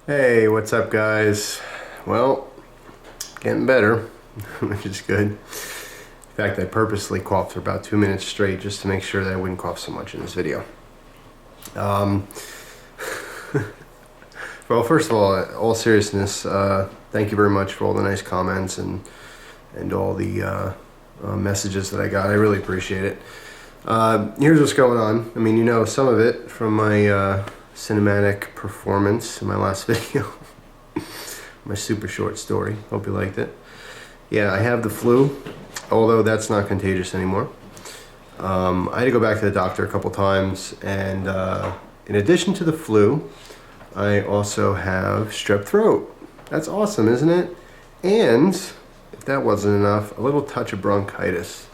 Hey, what's up, guys? Well, getting better, which is good. In fact, I purposely coughed for about 2 minutes straight just to make sure that I wouldn't cough so much in this video. Um, well, first of all seriousness, thank you very much for all the nice comments and all the messages that I got. I really appreciate it. Here's what's going on. I mean, you know some of it from my cinematic performance in my last video. My super short story. Hope you liked it. Yeah, I have the flu, although that's not contagious anymore. I had to go back to the doctor a couple times, and in addition to the flu, I also have strep throat. That's awesome, isn't it? And if that wasn't enough, a little touch of bronchitis.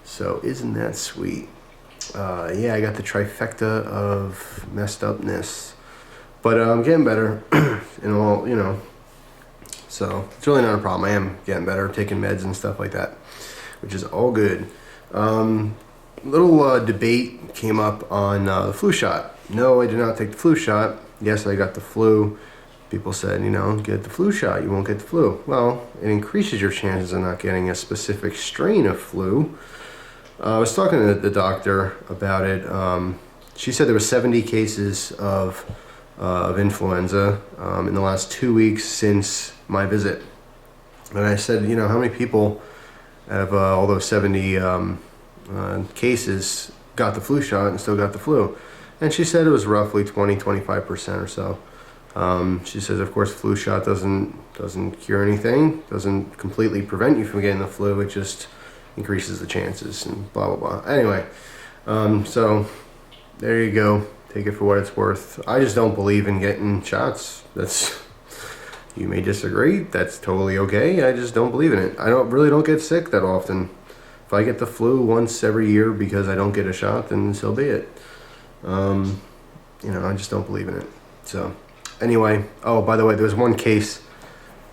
So isn't that sweet? Yeah, I got the trifecta of messed upness, but I'm getting better. And all, you know, so it's really not a problem. I am getting better, taking meds and stuff like that, which is all good. Little debate came up on the flu shot. No, I did not take the flu shot. Yes, I got the flu. People said, you know, get the flu shot, you won't get the flu. Well, it increases your chances of not getting a specific strain of flu. I was talking to the doctor about it. She said there were 70 cases of influenza in the last 2 weeks since my visit. And I said, you know, how many people out of all those 70 cases got the flu shot and still got the flu? And she said it was roughly 20-25% or so. She says, of course, flu shot doesn't cure anything, doesn't completely prevent you from getting the flu. It just increases the chances and blah, blah, blah. Anyway, so there you go. Take it for what it's worth. I just don't believe in getting shots. You may disagree. That's totally okay. I just don't believe in it. I really don't get sick that often. If I get the flu once every year because I don't get a shot, then so be it. You know, I just don't believe in it. So anyway, oh, by the way, there was one case,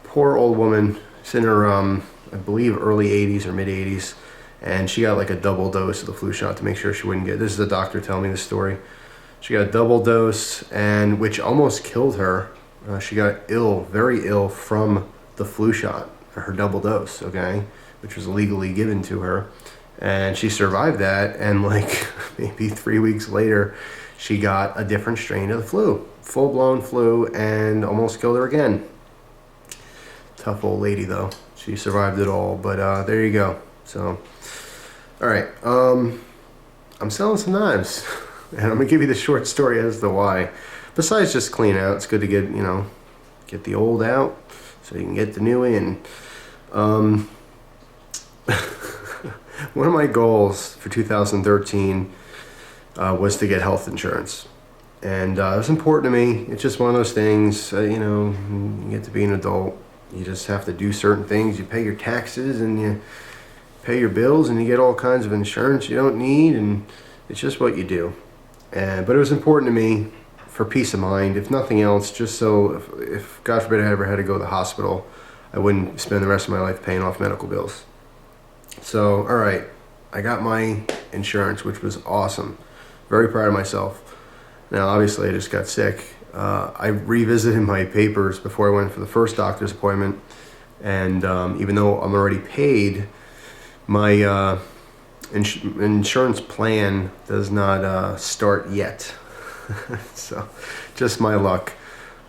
poor old woman, she's in her, I believe early 80s or mid 80s, and she got like a double dose of the flu shot to make sure she wouldn't get, this is the doctor telling me this story. She got a double dose, and which almost killed her. She got ill, very ill from the flu shot, her double dose, okay, which was legally given to her. And she survived that, and like maybe 3 weeks later, she got a different strain of the flu, full-blown flu, and almost killed her again. Tough old lady though. She survived it all, but there you go. So, all right, I'm selling some knives, and I'm gonna give you the short story as to why. Besides just clean out, it's good to get, you know, get the old out so you can get the new in. One of my goals for 2013 was to get health insurance, and it was important to me. It's just one of those things, you know, you get to be an adult. You just have to do certain things. You pay your taxes and you pay your bills and you get all kinds of insurance you don't need, and it's just what you do. But it was important to me for peace of mind, if nothing else, just so if God forbid I ever had to go to the hospital, I wouldn't spend the rest of my life paying off medical bills. So, all right, I got my insurance, which was awesome. Very proud of myself. Now, obviously, I just got sick. I revisited my papers before I went for the first doctor's appointment, and even though I'm already paid, my insurance plan does not start yet. So, just my luck.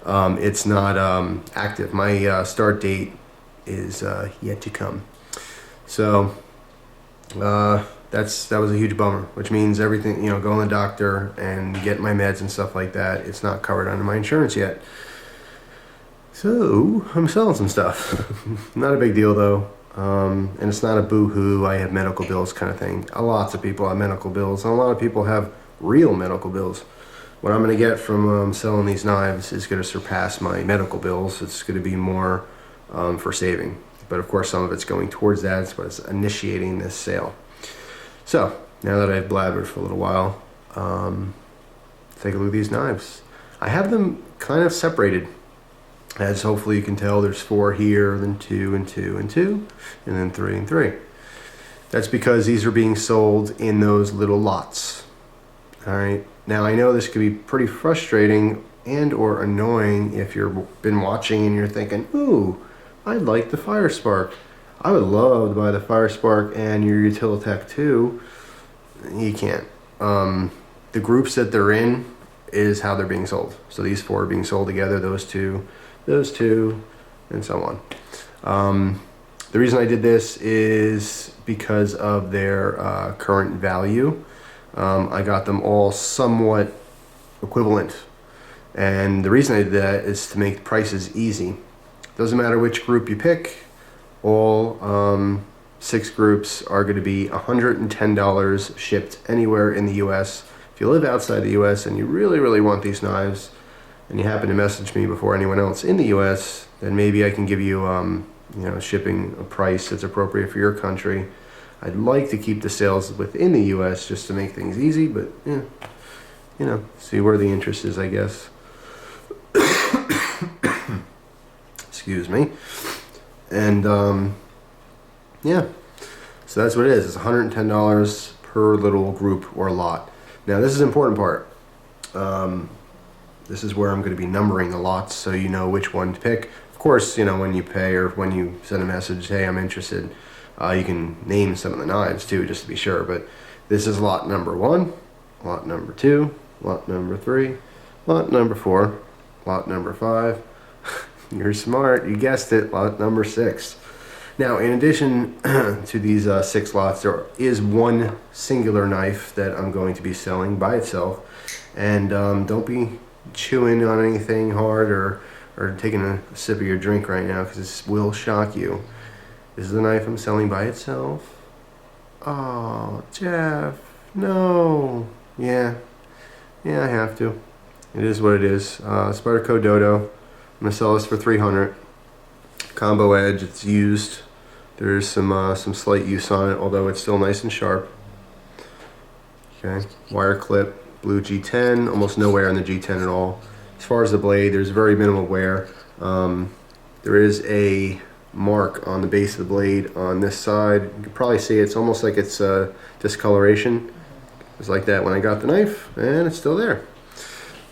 It's not active. My start date is yet to come. So that was a huge bummer, which means everything, you know, going to the doctor and getting my meds and stuff like that, it's not covered under my insurance yet. So I'm selling some stuff. Not a big deal though. And it's not a boo-hoo, I have medical bills kind of thing. Lots of people have medical bills, and a lot of people have real medical bills. What I'm going to get from selling these knives is going to surpass my medical bills. It's going to be more for saving. But of course, some of it's going towards that. It's what's initiating this sale. So, now that I've blabbered for a little while, take a look at these knives. I have them kind of separated. As hopefully you can tell, there's 4 here, then 2 and 2 and 2, and then 3 and 3. That's because these are being sold in those little lots. All right. Now, I know this could be pretty frustrating and or annoying if you've been watching and you're thinking, ooh, I like the Fire Spark. I would love to buy the Fire Spark and your Utilitech too. You can't. The groups that they're in is how they're being sold. So these four are being sold together, those two, and so on. The reason I did this is because of their current value. I got them all somewhat equivalent. And the reason I did that is to make prices easy. Doesn't matter which group you pick, all 6 groups are going to be $110 shipped anywhere in the US. If you live outside the US and you really, really want these knives, and you happen to message me before anyone else in the US, then maybe I can give you, shipping a price that's appropriate for your country. I'd like to keep the sales within the US just to make things easy, but yeah, see where the interest is, I guess. Excuse me. And yeah, so that's what it is. It's $110 per little group or lot. Now this is the important part. This is where I'm going to be numbering the lots so you know which one to pick. Of course, when you pay or when you send a message, hey, I'm interested, you can name some of the knives too, just to be sure. But this is lot number 1, lot number 2, lot number 3, lot number 4, lot number 5. You're smart, you guessed it, lot number 6. Now, in addition to these 6 lots, there is one singular knife that I'm going to be selling by itself. And don't be chewing on anything hard or taking a sip of your drink right now, because this will shock you. This is the knife I'm selling by itself. Oh, Jeff, no. Yeah, I have to. It is what it is. Spyderco Dodo. I'm gonna sell this for $300. Combo edge. It's used. There's some slight use on it, although it's still nice and sharp. Okay. Wire clip. Blue G10. Almost no wear on the G10 at all. As far as the blade, there's very minimal wear. There is a mark on the base of the blade on this side. You can probably see it's almost like it's discoloration. It was like that when I got the knife, and it's still there.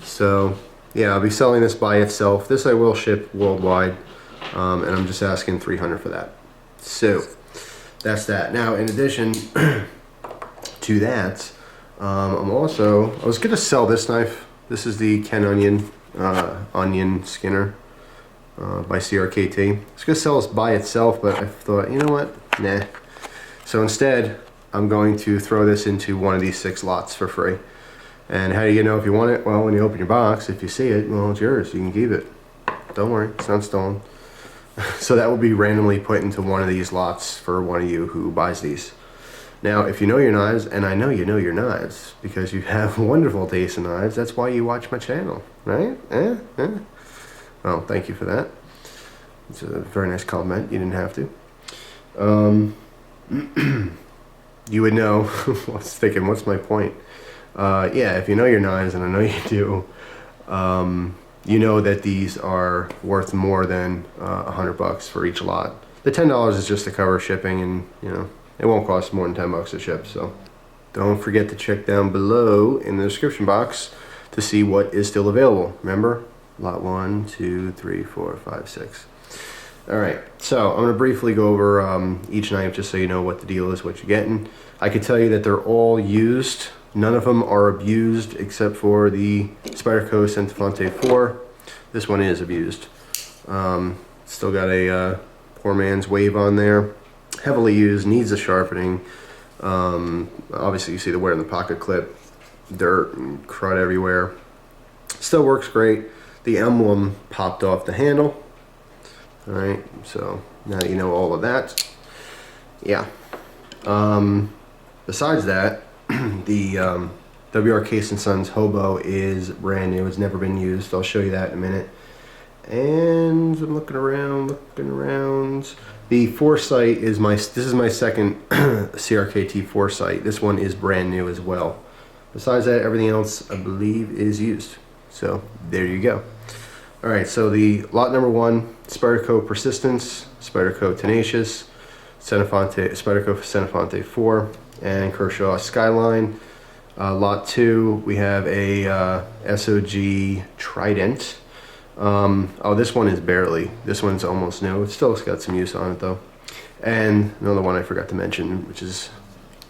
So yeah, I'll be selling this by itself. This I will ship worldwide, and I'm just asking $300 for that. So that's that. Now, in addition to that, I was gonna sell this knife. This is the Ken Onion Skinner by CRKT. I was gonna sell this by itself, but I thought, you know what? Nah. So instead, I'm going to throw this into one of these 6 lots for free. And how do you know if you want it? Well, when you open your box, if you see it, well, it's yours. You can keep it. Don't worry, it's not stolen. So that will be randomly put into one of these lots for one of you who buys these. Now, if you know your knives, and I know you know your knives, because you have wonderful taste in knives, that's why you watch my channel, right? Well, thank you for that. It's a very nice compliment. You didn't have to. You would know. I was thinking, what's my point? Yeah, if you know your knives, and I know you do, you know that these are worth more than $100 for each lot. The $10 is just to cover shipping, and it won't cost more than $10 to ship. So don't forget to check down below in the description box to see what is still available. Remember, lot 1, 2, 3, 4, 5, 6. All right, so I'm going to briefly go over each knife just so you know what the deal is, what you're getting. I can tell you that they're all used. None of them are abused except for the Spyderco Centofonte 4. This one is abused. Still got a poor man's wave on there. Heavily used, needs a sharpening. Obviously you see the wear in the pocket clip, dirt and crud everywhere. Still works great. The emblem popped off the handle. All right, so now you know all of that. Yeah. Besides that, the WRK & Sons Hobo is brand new. It's never been used. I'll show you that in a minute. And I'm looking around. The Foresight is this is my second CRKT Foresight. This one is brand new as well. Besides that, everything else I believe is used. So there you go. All right, so the lot number 1, Spyderco Persistence, Spyderco Tenacious, Spyderco Centofonte 4, and Kershaw Skyline. Lot 2, we have a SOG Trident. Oh, this one is barely. This one's almost new. It still's got some use on it though. And another one I forgot to mention, which is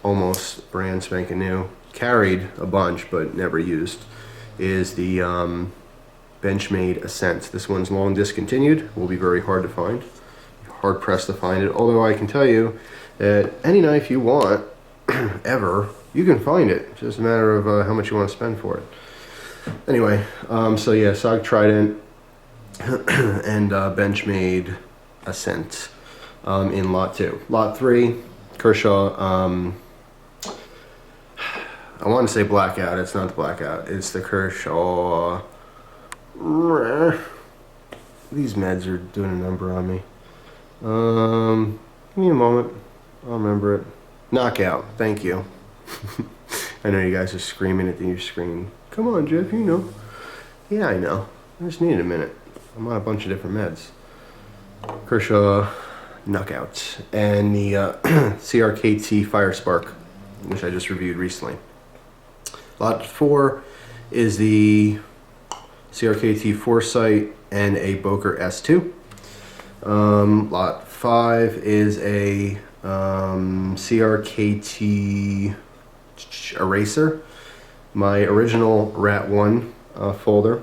almost brand spanking new, carried a bunch but never used, is the Benchmade Ascent. This one's long discontinued. Will be very hard to find. Hard pressed to find it. Although I can tell you that any knife you want, ever, you can find it. It's just a matter of how much you want to spend for it. Anyway, so yeah, SOG Trident and Benchmade Ascent in lot 2. Lot 3, Kershaw. I want to say Blackout. It's not the Blackout. It's the Kershaw. These meds are doing a number on me. Give me a moment. I'll remember it. Knockout. Thank you. I know you guys are screaming at your screen. Come on, Jeff, you know. Yeah, I know. I just needed a minute. I'm on a bunch of different meds. Kershaw Knockout. And the CRKT Fire Spark, which I just reviewed recently. Lot 4 is the CRKT Foresight and a Boker S2. Lot 5 is a CRKT Eraser, my original Rat 1 folder,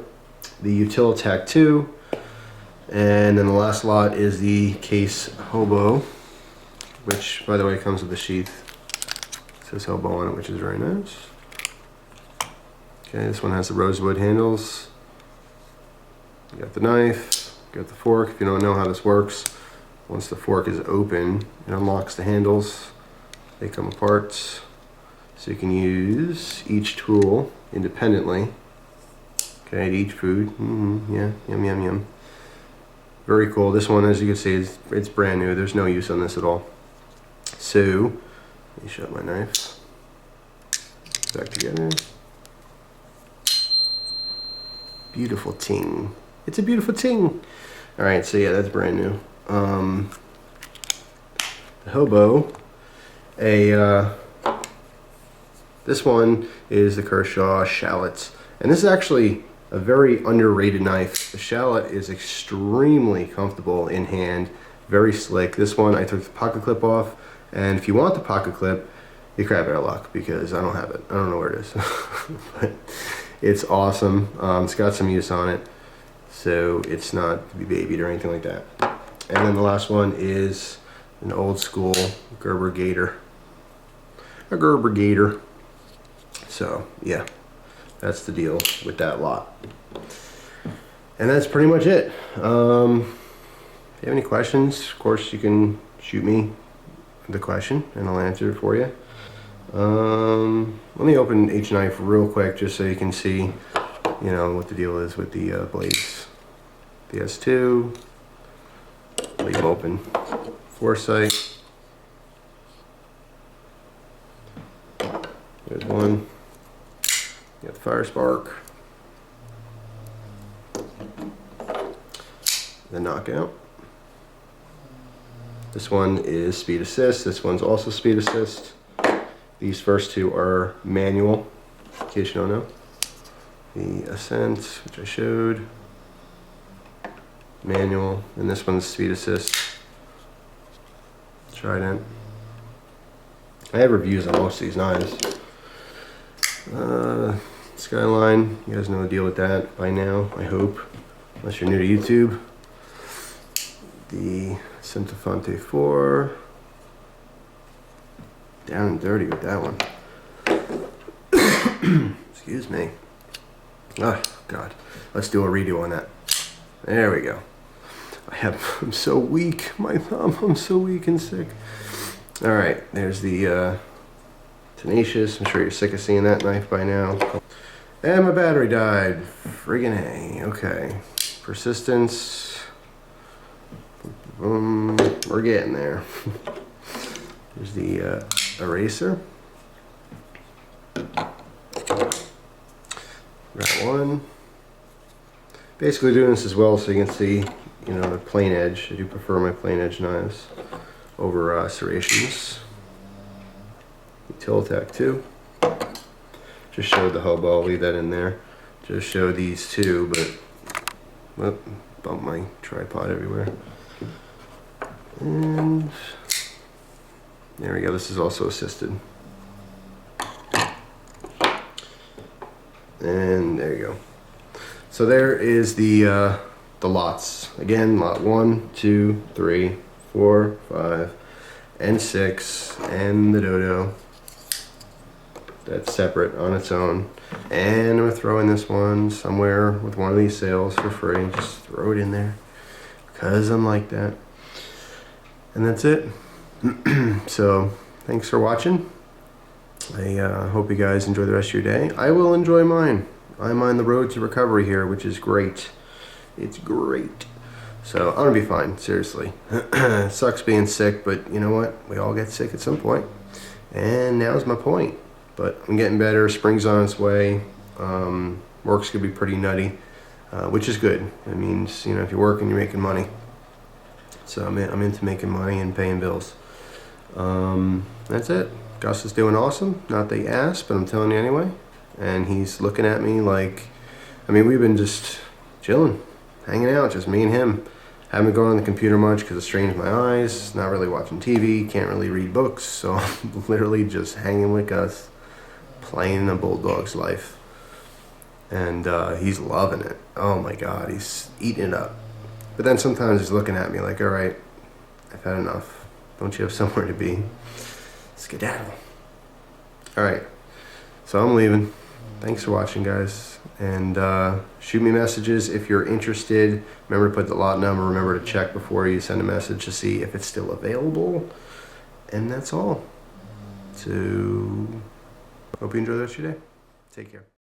the Utilitac 2, and then the last lot is the Case Hobo, which by the way comes with a sheath. It says Hobo on it, which is very nice. Okay, this one has the rosewood handles. You got the knife, you got the fork. If you don't know how this works, once the fork is open, it unlocks the handles. They come apart. So you can use each tool independently. Okay, to each food. Yeah, yum, yum, yum. Very cool. This one, as you can see, it's brand new. There's no use on this at all. So, let me shut my knife. Back together. Beautiful ting. It's a beautiful ting. Alright, so yeah, that's brand new. The Hobo, this one is the Kershaw Shallot. And this is actually a very underrated knife. The Shallot is extremely comfortable in hand, very slick. This one, I took the pocket clip off, and if you want the pocket clip, you crap out of luck because I don't have it. I don't know where it is. But it's awesome. It's got some use on it, so it's not to be babied or anything like that. And then the last one is an old school Gerber Gator. A Gerber Gator. So yeah, that's the deal with that lot. And that's pretty much it. If you have any questions, of course you can shoot me the question and I'll answer it for you. Let me open each knife real quick just so you can see, you know, what the deal is with the blades. The S2, leave them open. Foresight. There's one. You got the Fire Spark. The Knockout. This one is Speed Assist. This one's also Speed Assist. These first two are manual, in case you don't know. The Ascent, which I showed, manual, and this one's Speed Assist. Trident. I have reviews on most of these knives. Skyline, you guys know the deal with that by now, I hope, unless you're new to YouTube. The Centofonte 4. Down and dirty with that one. Excuse me. Oh, God. Let's do a redo on that. There we go. I'm so weak. My thumb, I'm so weak and sick. Alright, there's the Tenacious. I'm sure you're sick of seeing that knife by now. And my battery died. Friggin' A. Okay. Persistence. We're getting there. There's the Eraser. Rat 1. Basically doing this as well so you can see, you know, the plain edge. I do prefer my plain edge knives over serrations. Utilitac 2. Just showed the hobo. I'll leave that in there. Just show these two, but whoop, bump my tripod everywhere. And there we go. This is also assisted. And there you go. So there is the lots. Again, lot 1, 2, 3, 4, 5, and 6, and the Dodo. That's separate on its own. And I'm gonna throw in this one somewhere with one of these sales for free. Just throw it in there because I'm like that. And that's it. So thanks for watching. I hope you guys enjoy the rest of your day. I will enjoy mine. I'm on the road to recovery here, which is great. It's great. So I'm gonna be fine, seriously. It sucks being sick, but you know what? We all get sick at some point. And now's my point. But I'm getting better. Spring's on its way. Work's gonna be pretty nutty, which is good. It means, you know, if you're working, you're making money. So I'm into making money and paying bills. That's it. Gus is doing awesome. Not that he asked, but I'm telling you anyway. And he's looking at me like, I mean, we've been just chilling, hanging out, just me and him. Haven't been going on the computer much because it strains my eyes. Not really watching TV. Can't really read books. So I'm literally just hanging with Gus, playing a bulldog's life. And he's loving it. Oh my God, he's eating it up. But then sometimes he's looking at me like, all right, I've had enough. Don't you have somewhere to be? Skedaddle. All right, so I'm leaving. Thanks for watching, guys. And shoot me messages if you're interested. Remember to put the lot number. Remember to check before you send a message to see if it's still available. And that's all. So, hope you enjoy the rest of your day. Take care.